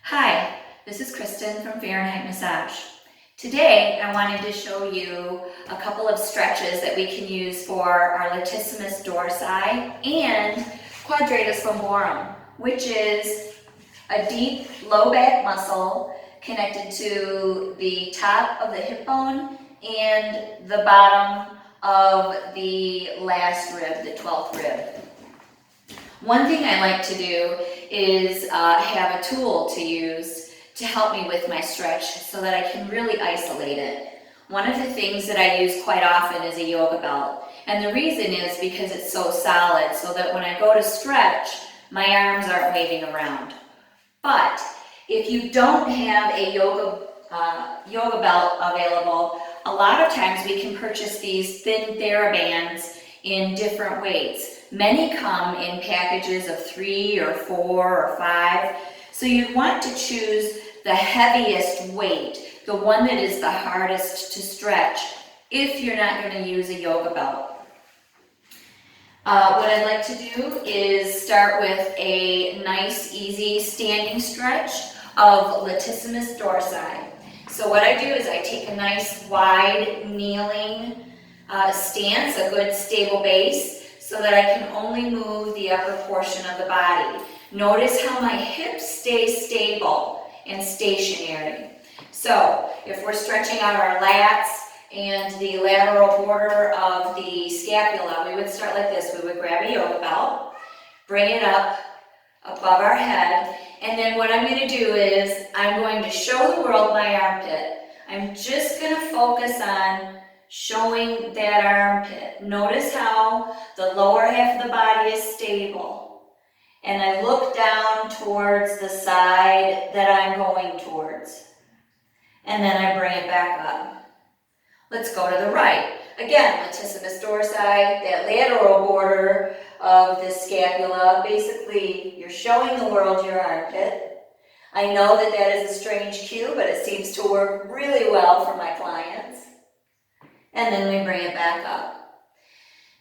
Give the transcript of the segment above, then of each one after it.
Hi, this is Kristen from Fahrenheit Massage. Today I wanted to show you a couple of stretches that we can use for our latissimus dorsi and Quadratus Lumborum, which is a deep low back muscle connected to the top of the hip bone and the bottom of the last rib, the 12th rib. One thing I like to do is have a tool to use to help me with my stretch so that I can really isolate it. One of the things that I use quite often is a yoga belt. And the reason is because it's so solid, so that when I go to stretch, my arms aren't waving around. But if you don't have a yoga belt available, a lot of times we can purchase these thin Thera-Bands in different weights. Many come in packages of 3 or 4 or 5. So you want to choose the heaviest weight, the one that is the hardest to stretch, if you're not going to use a yoga belt. What I'd like to do is start with a nice, easy standing stretch of latissimus dorsi. So what I do is I take a nice, wide, kneeling stance, a good stable base, so that I can only move the upper portion of the body. Notice how my hips stay stable and stationary. So if we're stretching out our lats and the lateral border of the scapula, we would start like this. We would grab a yoga belt, bring it up above our head, and then what I'm going to do is I'm going to show the world my armpit. I'm just going to focus on showing that armpit. Notice how the lower half of the body is stable. And I look down towards the side that I'm going towards. And then I bring it back up. Let's go to the right. Again, latissimus dorsi, that lateral border of the scapula. Basically, you're showing the world your armpit. I know that that is a strange cue, but it seems to work really well for my clients. And then we bring it back up.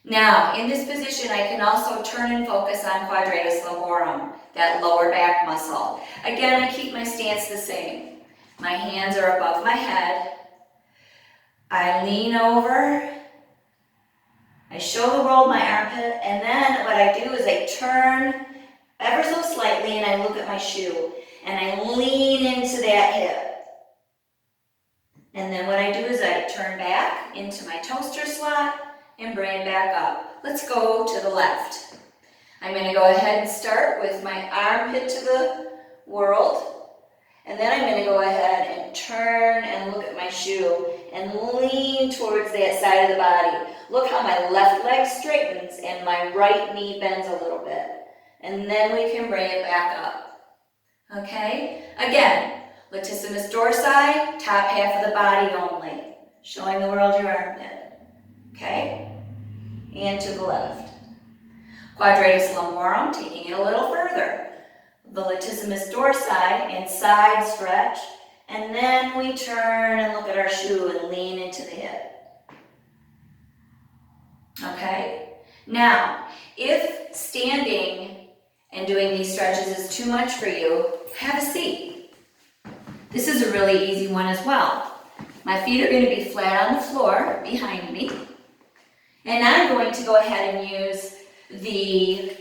Now, in this position, I can also turn and focus on Quadratus Lumborum, that lower back muscle. Again, I keep my stance the same. My hands are above my head. I lean over. I show the world my armpit, and then what I do is I turn ever so slightly and I look at my shoe, and I lean into that hip. And then what I do is I turn back into my toaster slot and bring it back up. Let's go to the left. I'm going to go ahead and start with my armpit to the world. And then I'm going to go ahead and turn and look at my shoe and lean towards that side of the body. Look how my left leg straightens and my right knee bends a little bit. And then we can bring it back up. Okay? Again. Latissimus dorsi, top half of the body only, showing the world your armpit. Okay? And to the left. Quadratus lumborum, taking it a little further. The latissimus dorsi and side stretch, and then we turn and look at our shoe and lean into the hip. Okay? Now, if standing and doing these stretches is too much for you, have a seat. This is a really easy one as well. My feet are going to be flat on the floor behind me. And I'm going to go ahead and use the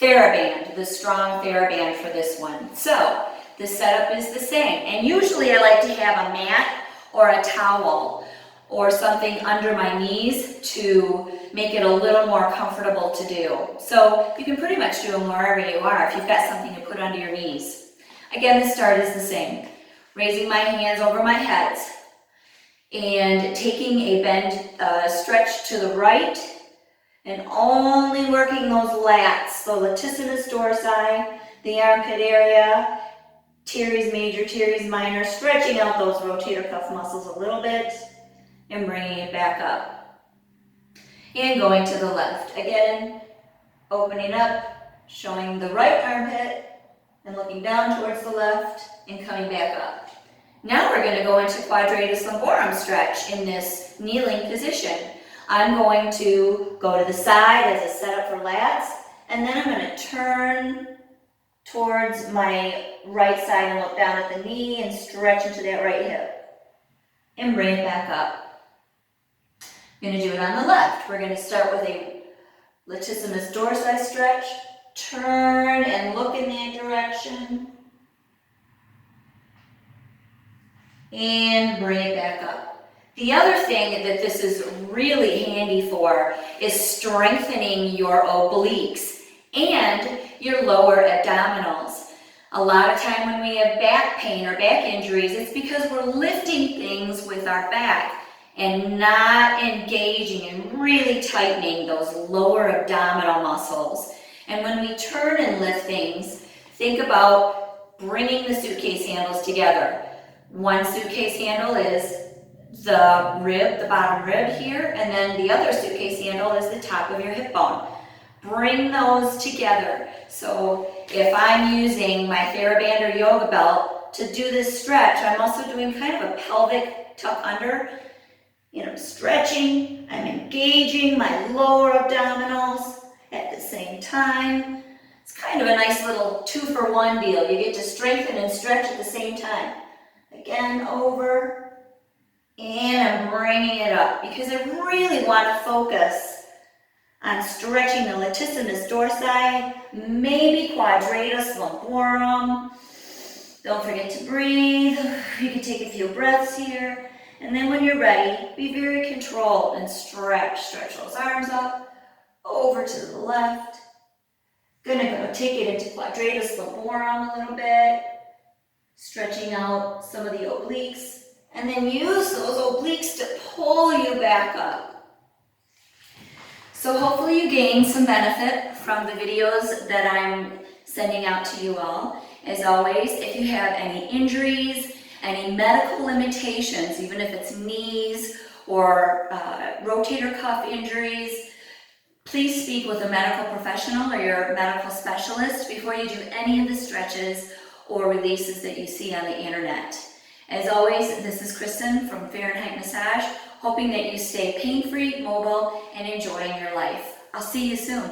Thera-Band, the strong Thera-Band for this one. So the setup is the same. And usually I like to have a mat or a towel or something under my knees to make it a little more comfortable to do. So you can pretty much do them wherever you are if you've got something to put under your knees. Again, the start is the same. Raising my hands over my head and taking a bend stretch to the right and only working those lats, the latissimus dorsi, the armpit area, teres major, teres minor, stretching out those rotator cuff muscles a little bit and bringing it back up. And going to the left. Again, opening up, showing the right armpit and looking down towards the left and coming back up. Now we're going to go into Quadratus Lumborum stretch in this kneeling position. I'm going to go to the side as a setup for lats, and then I'm going to turn towards my right side and look down at the knee and stretch into that right hip. And bring it back up. I'm going to do it on the left. We're going to start with a latissimus dorsi stretch. Turn and look in that direction. And bring it back up. The other thing that this is really handy for is strengthening your obliques and your lower abdominals. A lot of time when we have back pain or back injuries, it's because we're lifting things with our back and not engaging and really tightening those lower abdominal muscles. And when we turn and lift things, think about bringing the suitcase handles together. One suitcase handle is the rib, the bottom rib here, and then the other suitcase handle is the top of your hip bone. Bring those together. So if I'm using my Thera-Band or yoga belt to do this stretch, I'm also doing kind of a pelvic tuck under. Stretching, I'm engaging my lower abdominals at the same time. It's kind of a nice little 2-for-1 deal. You get to strengthen and stretch at the same time. Again, over, and I'm bringing it up because I really want to focus on stretching the latissimus dorsi, maybe Quadratus Lumborum. Don't forget to breathe. You can take a few breaths here. And then when you're ready, be very controlled and stretch. Stretch those arms up, over to the left. Gonna go take it into Quadratus Lumborum a little bit. Stretching out some of the obliques. And then use those obliques to pull you back up. So hopefully you gained some benefit from the videos that I'm sending out to you all. As always, if you have any injuries, any medical limitations, even if it's knees or rotator cuff injuries, please speak with a medical professional or your medical specialist before you do any of the stretches or releases that you see on the internet. As always, this is Kristen from Fahrenheit Massage, hoping that you stay pain-free, mobile, and enjoying your life. I'll see you soon.